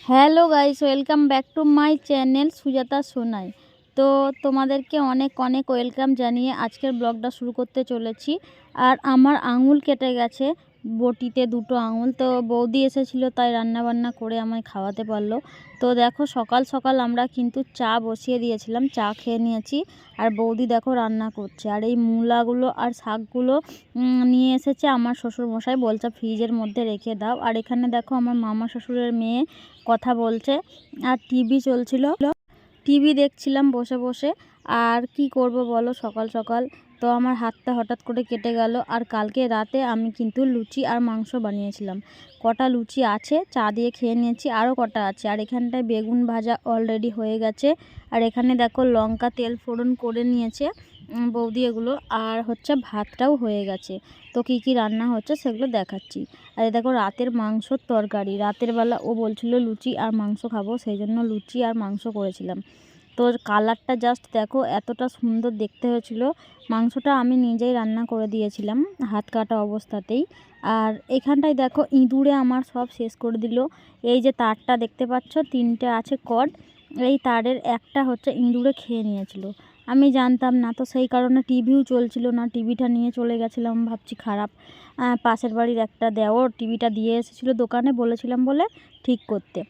Hello guys, welcome back to my channel Sujata Sonai. তো তোমাদেরকে অনেক অনেক ওয়েলকাম জানিয়ে আজকের ব্লগটা শুরু করতে চলেছি। আর আমার আঙুল কেটে গেছে, বটিতে দুটো আঙুল। তো বৌদি এসেছিলো, তাই রান্নাবান্না করে আমায় খাওয়াতে পারলো। তো দেখো, সকাল সকাল আমরা কিন্তু চা বসিয়ে দিয়েছিলাম, চা খেয়ে নিয়েছি। আর বৌদি দেখো রান্না করছে। আর এই মূলাগুলো আর শাকগুলো নিয়ে এসেছে আমার শ্বশুরমশাই, বলছে ফ্রিজের মধ্যে রেখে দাও। আর এখানে দেখো আমার মামা শ্বশুরের মেয়ে কথা বলছে, আর টিভি চলছিল, টিভি দেখছিলাম বসে বসে। আর কি করব বলো, সকাল সকাল তো আমার হাতটা হঠাৎ করে কেটে গেল। আর কালকে রাতে আমি কিন্তু লুচি আর মাংস বানিয়েছিলাম। কটা লুচি আছে, চা দিয়ে খেয়ে নিয়েছি, আরও কটা আছে। আর এখানটায় বেগুন ভাজা অলরেডি হয়ে গেছে। আর এখানে দেখো লঙ্কা তেল ফোড়ন করে নিয়েছে বৌদি এগুলো। আর হচ্ছে ভাতটাও হয়ে গেছে। তো কী কী রান্না হচ্ছে সেগুলো দেখাচ্ছি। আর এই দেখো রাতের মাংসর তরকারি, রাতের বেলা ও বলছিল লুচি আর মাংস খাবো, সেই জন্য লুচি আর মাংস করেছিলাম। তো কালারটা জাস্ট দেখো, এতটা সুন্দর দেখতে হয়েছিল। মাংসটা আমি নিজেই রান্না করে দিয়েছিলাম হাত কাটা অবস্থাতেই। আর এখানটায় দেখো ইঁদুরে আমার সব শেষ করে দিল। এই যে তারটা দেখতে পাচ্ছ, 3টে আছে কর্ড, এই তারের একটা হচ্ছে ইঁদুরে খেয়ে নিয়েছিল। আমি জানতাম না, তো সেই কারণে টিভিও চলছিল না, টিভিটা নিয়ে চলে গেছিলাম, ভাবছি খারাপ। পাশের বাড়ির একটা দেওর টিভিটা দিয়ে এসেছিলো দোকানে, বলেছিলাম বলে ঠিক করতে।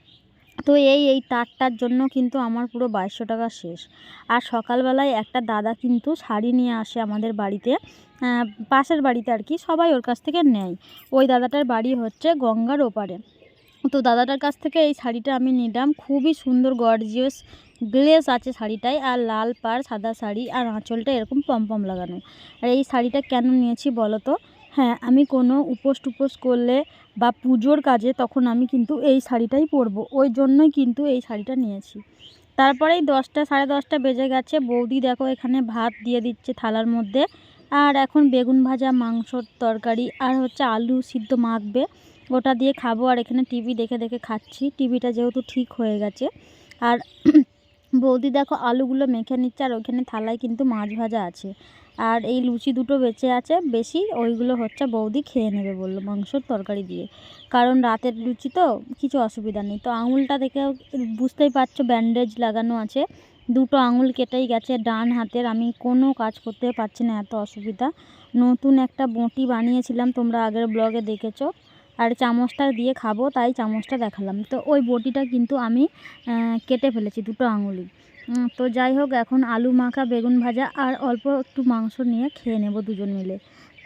তো এই তারটার জন্য কিন্তু আমার পুরো 2200 টাকা শেষ। আর সকালবেলায় একটা দাদা কিন্তু শাড়ি নিয়ে আসে আমাদের বাড়িতে, পাশের বাড়িতে আর কি, সবাই ওর কাছ থেকে নেয়। ওই দাদাটার বাড়ি হচ্ছে গঙ্গার ওপারে। তো দাদাটার কাছ থেকে এই শাড়িটা আমি নিলাম, খুবই সুন্দর গর্জিয়াস গ্লেজ আছে শাড়িটায়। আর লাল পাড় সাদা শাড়ি, আর আঁচলটা এরকম পমপম লাগানো। আর এই শাড়িটা কেন নিয়েছি বলো তো? হ্যাঁ, আমি কোনো উপোস টুপোস করলে বা পুজোর কাজে তখন আমি কিন্তু এই শাড়িটাই পরবো, ওই জন্যই কিন্তু এই শাড়িটা নিয়েছি। তারপরেই 10টা 10:30 বেজে গেছে। বৌদি দেখো এখানে ভাত দিয়ে দিচ্ছে থালার মধ্যে। আর এখন বেগুন ভাজা, মাংসর তরকারি, আর হচ্ছে আলু সিদ্ধ মাখবে, ওটা দিয়ে খাবো। আর এখানে টিভি দেখে দেখে খাচ্ছি, টিভিটা যেহেতু ঠিক হয়ে গেছে। আর বৌদি দেখো আলুগুলো মেখে নিচ্ছে, আর ওইখানে থালায় কিন্তু মাছ ভাজা আছে। আর এই লুচি দুটো বেঁচে আছে বেশি, ওইগুলো হচ্ছে বৌদি খেয়ে নেবে বললো মাংসর তরকারি দিয়ে। কারণ রাতের লুচি তো কিছু অসুবিধা নেই। তো আঙুলটা দেখে বুঝতেই পারছো ব্যান্ডেজ লাগানো আছে, দুটো আঙুল কেটেই গেছে ডান হাতের। আমি কোনো কাজ করতে পারছি না, এত অসুবিধা। নতুন একটা বঁটি বানিয়েছিলাম, তোমরা আগের ব্লগে দেখেছো। আর চামচটা দিয়ে খাবো, তাই চামচটা দেখালাম। তো ওই বটিটা কিন্তু আমি কেটে ফেলেছি দুটো আঙুলই। তো যাই হোক, এখন আলু মাখা, বেগুন ভাজা আর অল্প একটু মাংস নিয়ে খেয়ে নেব দুজন মিলে।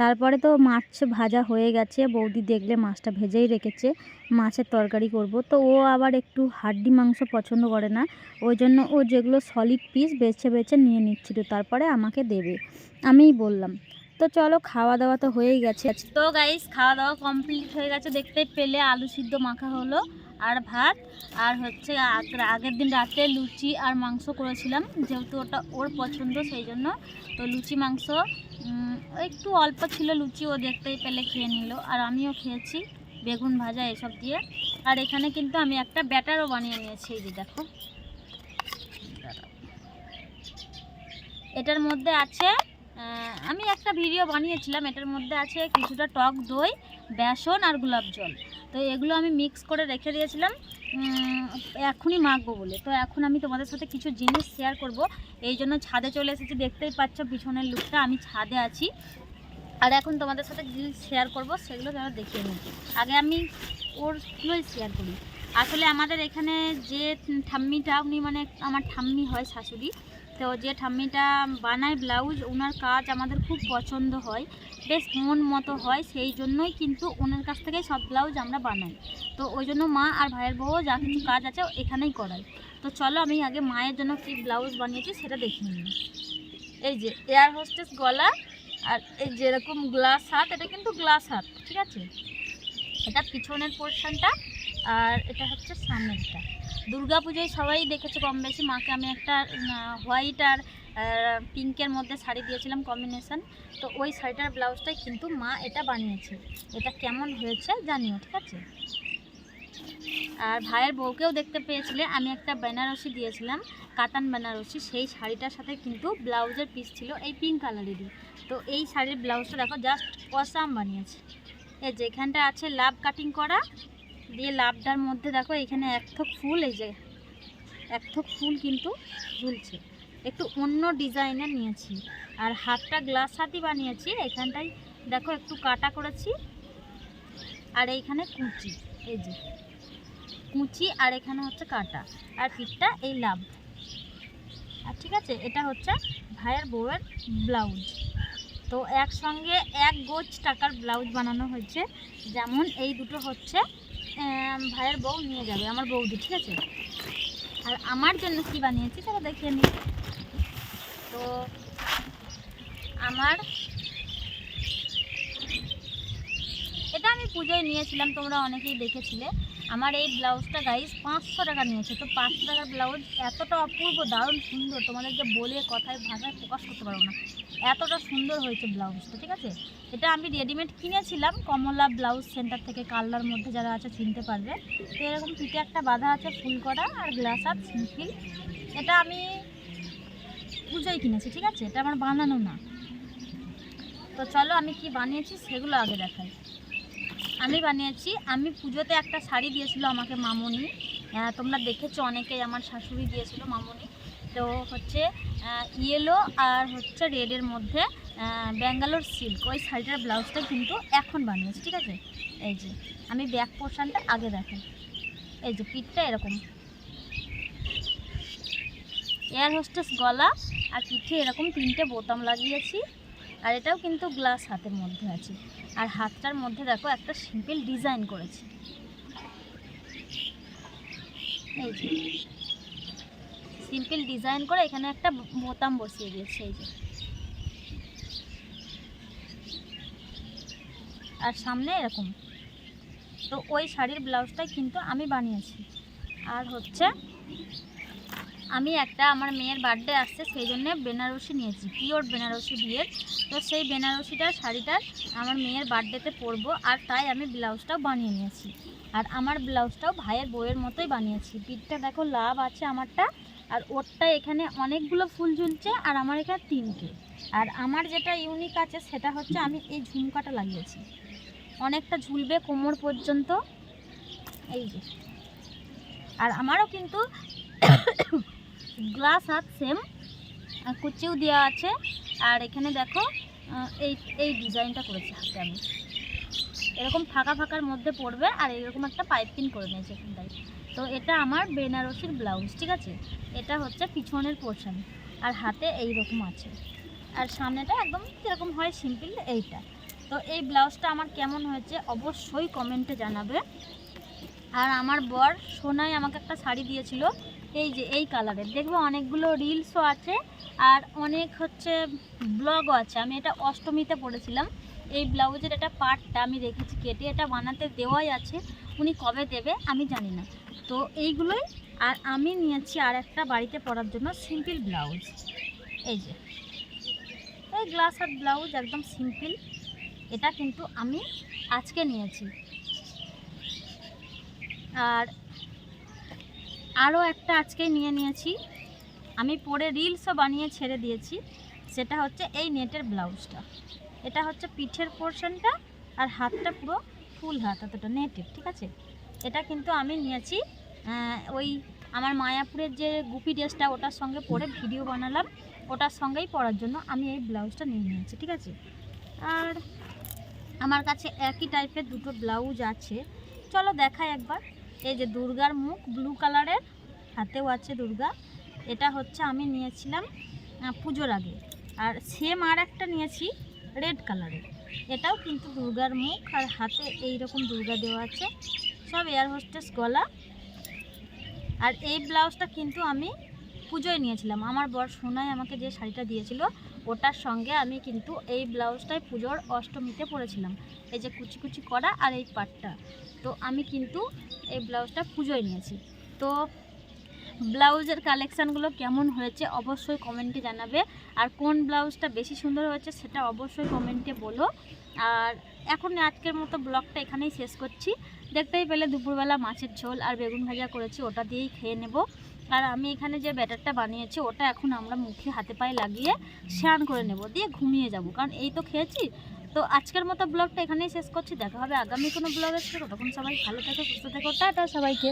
তারপরে তো মাছ ভাজা হয়ে গেছে, বৌদি দেখলে মাছটা ভেজেই রেখেছে, মাছের তরকারি করব। তো ও আবার একটু হাড্ডি মাংস পছন্দ করে না, ওই জন্য ও যেগুলো সলিড পিস বেছে বেছে নিয়ে নিচ্ছিল, তারপরে আমাকে দেবে, আমিই বললাম। তো চলো, খাওয়া দাওয়া তো হয়েই গেছে। তো গাইস, খাওয়া দাওয়া কমপ্লিট হয়ে গেছে, দেখতেই পেলে আলু সিদ্ধ মাখা হলো আর ভাত। আর হচ্ছে আগের দিন রাতে লুচি আর মাংস করেছিলাম, যেহেতু ওটা ওর পছন্দ সেই জন্য। তো লুচি মাংস একটু অল্প ছিল লুচি, ও দেখতেই পেলে খেয়ে নিল। আর আমিও খেয়েছি বেগুন ভাজা এসব দিয়ে। আর এখানে কিন্তু আমি একটা ব্যাটারও বানিয়ে নিয়েছি, এই যে দেখো। এটার মধ্যে আছে, আমি একটা ভিডিও বানিয়েছিলাম, এটার মধ্যে আছে কিছুটা টক দই, বেসন আর গোলাপ জল। তো এগুলো আমি মিক্স করে রেখে দিয়েছিলাম এখনই মাখবো বলে। তো এখন আমি তোমাদের সাথে কিছু জিনিস শেয়ার করব, এই জন্য ছাদে চলে এসেছি। দেখতেই পাচ্ছ পিছনের লুকটা, আমি ছাদে আছি। আর এখন তোমাদের সাথে জিনিস শেয়ার করব, সেগুলো তোমরা দেখিয়ে নিই। আগে আমি ওরগুলোই শেয়ার করি। আসলে আমাদের এখানে যে ঠাম্মিটা, উনি মানে আমার ঠাম্মি হয় শাশুড়ি। তো যে ঠাম্মিটা বানায় ব্লাউজ, ওনার কাজ আমাদের খুব পছন্দ হয়, বেশ মন মতো হয়, সেই জন্যই কিন্তু ওনার কাছ থেকেই সব ব্লাউজ আমরা বানাই। তো ওই জন্য মা আর ভাইয়ের বউ যা কিছু কাজ আছে এখানেই করাই। তো চলো আমি আগে মায়ের জন্য কী ব্লাউজ বানিয়েছি সেটা দেখিয়ে নিই। এই যে এয়ার হোস্টেস গলা, আর এই যেরকম গ্লাস হাত, এটা কিন্তু গ্লাস হাত, ঠিক আছে। এটা পিছনের পোর্শনটা, আর এটা হচ্ছে সামনেরটা। দুর্গা পুজোয় সবাই দেখেছো কম বেশি, মাকে আমি একটা হোয়াইট আর পিঙ্কের মধ্যে শাড়ি দিয়েছিলাম কম্বিনেশন। তো ওই শাড়িটার ব্লাউজটাই কিন্তু মা এটা বানিয়েছে। এটা কেমন হয়েছে জানিও, ঠিক আছে। আর ভাইয়ের বউকেও দেখতে পেয়েছিলে, আমি একটা বেনারসি দিয়েছিলাম, কাতান বেনারসি, সেই শাড়িটার সাথে কিন্তু ব্লাউজের পিস ছিল এই পিঙ্ক কালারেরই। তো এই শাড়ির ব্লাউজটা দেখো জাস্ট অসাম বানিয়েছে। এই যেখানটা আছে লাভ কাটিং করা, দিয়ে লাভটার মধ্যে দেখো এখানে এক থোক ফুল, এই যে এক থোক ফুল কিন্তু ঝুলছে। একটু অন্য ডিজাইনের নিয়েছি। আর হাতটা গ্লাস হাতই বানিয়েছি। এখানটায় দেখো একটু কাটা করেছি, আর এইখানে কুচি, এই যে কুচি, আর এখানে হচ্ছে কাটা, আর পিঠটা এই লাভ। আর ঠিক আছে, এটা হচ্ছে ভাইয়ের বউয়ের ব্লাউজ। তো একসঙ্গে এক গোছ টাকার ব্লাউজ বানানো হয়েছে। যেমন এই দুটো হচ্ছে ভাইয়ের বউ নিয়ে যাবে, আমার বৌদি, ঠিক আছে। আর আমার জন্য কি বানিয়েছি সেটা দেখিয়ে নিই। তো আমার এটা আমি পুজোয় নিয়েছিলাম, তোমরা অনেকেই দেখেছিলে। আমার এই ব্লাউজটা গাইস 500 টাকা নিয়েছে। তো 500 টাকার ব্লাউজ এতটা অপূর্ব, দারুণ সুন্দর, তোমাদেরকে বলে কথায় ভাষায় প্রকাশ করতে পারবো না, এতটা সুন্দর হয়েছে ব্লাউজটা, ঠিক আছে। এটা আমি রেডিমেড কিনেছিলাম কমলা ব্লাউজ সেন্টার থেকে, কালার মধ্যে যারা আছে চিনতে পারবে। তো এরকম পিঠে একটা বাঁধা আছে ফুল করা, আর গ্লাস হাত সিম্পল। এটা আমি পুজোয় কিনেছি, ঠিক আছে, এটা আমার বানানো না। তো চলো আমি কি বানিয়েছি সেগুলো আগে দেখাই। আমি বানিয়েছি, আমি পুজোতে একটা শাড়ি দিয়েছিল আমাকে মামনি, তোমরা দেখেছো অনেকেই, আমার শাশুড়ি দিয়েছিল মামনি। তো হচ্ছে ইয়েলো আর হচ্ছে রেডের মধ্যে ব্যাঙ্গালোর সিল্ক, ওই শাড়িটার ব্লাউজটা কিন্তু এখন বানিয়েছি, ঠিক আছে। এই যে আমি ব্যাক পোর্শনটা আগে দেখাই। এই যে পিঠটা এরকম এয়ার হোস্টেস গলা, আর পিঠে এরকম 3টে বোতাম লাগিয়েছি। আর এটাও কিন্তু গ্লাস হাতের মধ্যে আছে। আর হাতটার মধ্যে দেখো একটা সিম্পল ডিজাইন করেছি, এই যে সিম্পল ডিজাইন করে এখানে একটা বোতাম বসিয়ে দিয়েছি, এই যে। আর সামনে এরকম। তো ওই শাড়ির ব্লাউজটাই কিন্তু আমি বানিয়েছি। আর হচ্ছে আমি একটা, আমার মেয়ের বার্থডে আসছে, সেই জন্যে বেনারসি নিয়েছি, পিওর বেনারসি বিয়ের। তো সেই বেনারসিটার শাড়িটার আমার মেয়ের বার্থডেতে পরবো, আর তাই আমি ব্লাউজটাও বানিয়ে নিয়েছি। আর আমার ব্লাউজটাও ভাইয়ের বউয়ের মতোই বানিয়েছি। পিঠটা দেখো লাভ আছে আমারটা, আর ওরটা এখানে অনেকগুলো ফুল ঝুলছে, আর আমার এখানে 3টে। আর আমার যেটা ইউনিক আছে সেটা হচ্ছে আমি এই ঝুমকাটা লাগিয়েছি, অনেকটা ঝুলবে কোমর পর্যন্ত, এই যে। আর আমারও কিন্তু গ্লাস হাত সেম, কুচিও দেওয়া আছে। আর এখানে দেখো এই ডিজাইনটা করেছি হাতে আমি, এরকম ফাঁকা ফাঁকার মধ্যে পড়বে, আর এরকম একটা পাইপিং করে নিয়েছি এখানটায়। তো এটা আমার বেনারসির ব্লাউজ, ঠিক আছে। এটা হচ্ছে পিছনের পোর্শন, আর হাতে এই রকম আছে, আর সামনেটা একদম যেরকম হয় সিম্পল এইটা। তো এই ব্লাউজটা আমার কেমন হয়েছে অবশ্যই কমেন্টে জানাবে। আর আমার বর সোনাই আমাকে একটা শাড়ি দিয়েছিল, এই যে এই কালারের, দেখবে অনেকগুলো রিলসও আছে, আর অনেক হচ্ছে ব্লগও আছে। আমি এটা অষ্টমীতে পরেছিলাম। এই ব্লাউজের এটা পার্টটা আমি রেখেছি কেটে, এটা বানাতে দেওয়াই আছে, উনি কবে দেবে আমি জানি না। তো এইগুলোই। আর আমি নিয়েছি আর একটা বাড়িতে পরার জন্য সিম্পল ব্লাউজ, এই যে এই গ্লাস হাত ব্লাউজ, একদম সিম্পল। এটা কিন্তু আমি আজকে নিয়েছি। আর আরও একটা আজকে নিয়েছি, আমি পরে রিলসও বানিয়ে ছেড়ে দিয়েছি। সেটা হচ্ছে এই নেটের ব্লাউজটা। এটা হচ্ছে পিঠের পোর্শনটা, আর হাতটা পুরো ফুল হাত, এতটা নেটের, ঠিক আছে। এটা কিন্তু আমি নিয়েছি ওই আমার মায়াপুরের যে গুপি ড্রেসটা, ওটার সঙ্গে পরে ভিডিও বানালাম, ওটার সঙ্গেই পরার জন্য আমি এই ব্লাউজটা নিয়েছি, ঠিক আছে। আর আমার কাছে একই টাইপের দুটো ব্লাউজ আছে, চলো দেখাই একবার। এই যে দুর্গার মুখ ব্লু কালারের, হাতেও আছে দুর্গা। এটা হচ্ছে আমি নিয়েছিলাম পুজোর আগে। আর সেম আর একটা নিয়েছি রেড কালারের, এটাও কিন্তু দুর্গার মুখ, আর হাতে এই রকম দুর্গা দেওয়া আছে, সব এয়ার হোস্টেস গলা। আর এই ব্লাউজটা কিন্তু আমি পুজোয় নিয়েছিলাম, আমার বর সোনাই আমাকে যে শাড়িটা দিয়েছিল ওটার সঙ্গে আমি কিন্তু এই ব্লাউজটাই পুজোর অষ্টমীতে পরেছিলাম, এই যে কুচি কুচি করা আর এই পাটটা। তো আমি কিন্তু এই ব্লাউজটা পুজোয় নিয়েছি। তো ব্লাউজের কালেকশানগুলো কেমন হয়েছে অবশ্যই কমেন্টে জানাবে, আর কোন ব্লাউজটা বেশি সুন্দর হয়েছে সেটা অবশ্যই কমেন্টে বলো। আর এখন আজকের মতো ব্লগটা এখানেই শেষ করছি। দেখতেই পেলে দুপুরবেলা মাছের ঝোল আর বেগুন ভাজা করেছি, ওটা দিয়েই খেয়ে নেব। আর আমি এখানে যে ব্যাটারটা বানিয়েছি ওটা এখন আমরা মুখে হাতে পায়ে লাগিয়ে স্নান করে নেব, দিয়ে ঘুমিয়ে যাব, কারণ এই তো খেয়েছি, তো আজকের মতো ব্লগটা এখানেই শেষ করছি, দেখা হবে আগামী কোনো ব্লগের সাথে। তখন সবাই ভালো থেকো, সুস্থ থেকো, টাটা সবাইকে।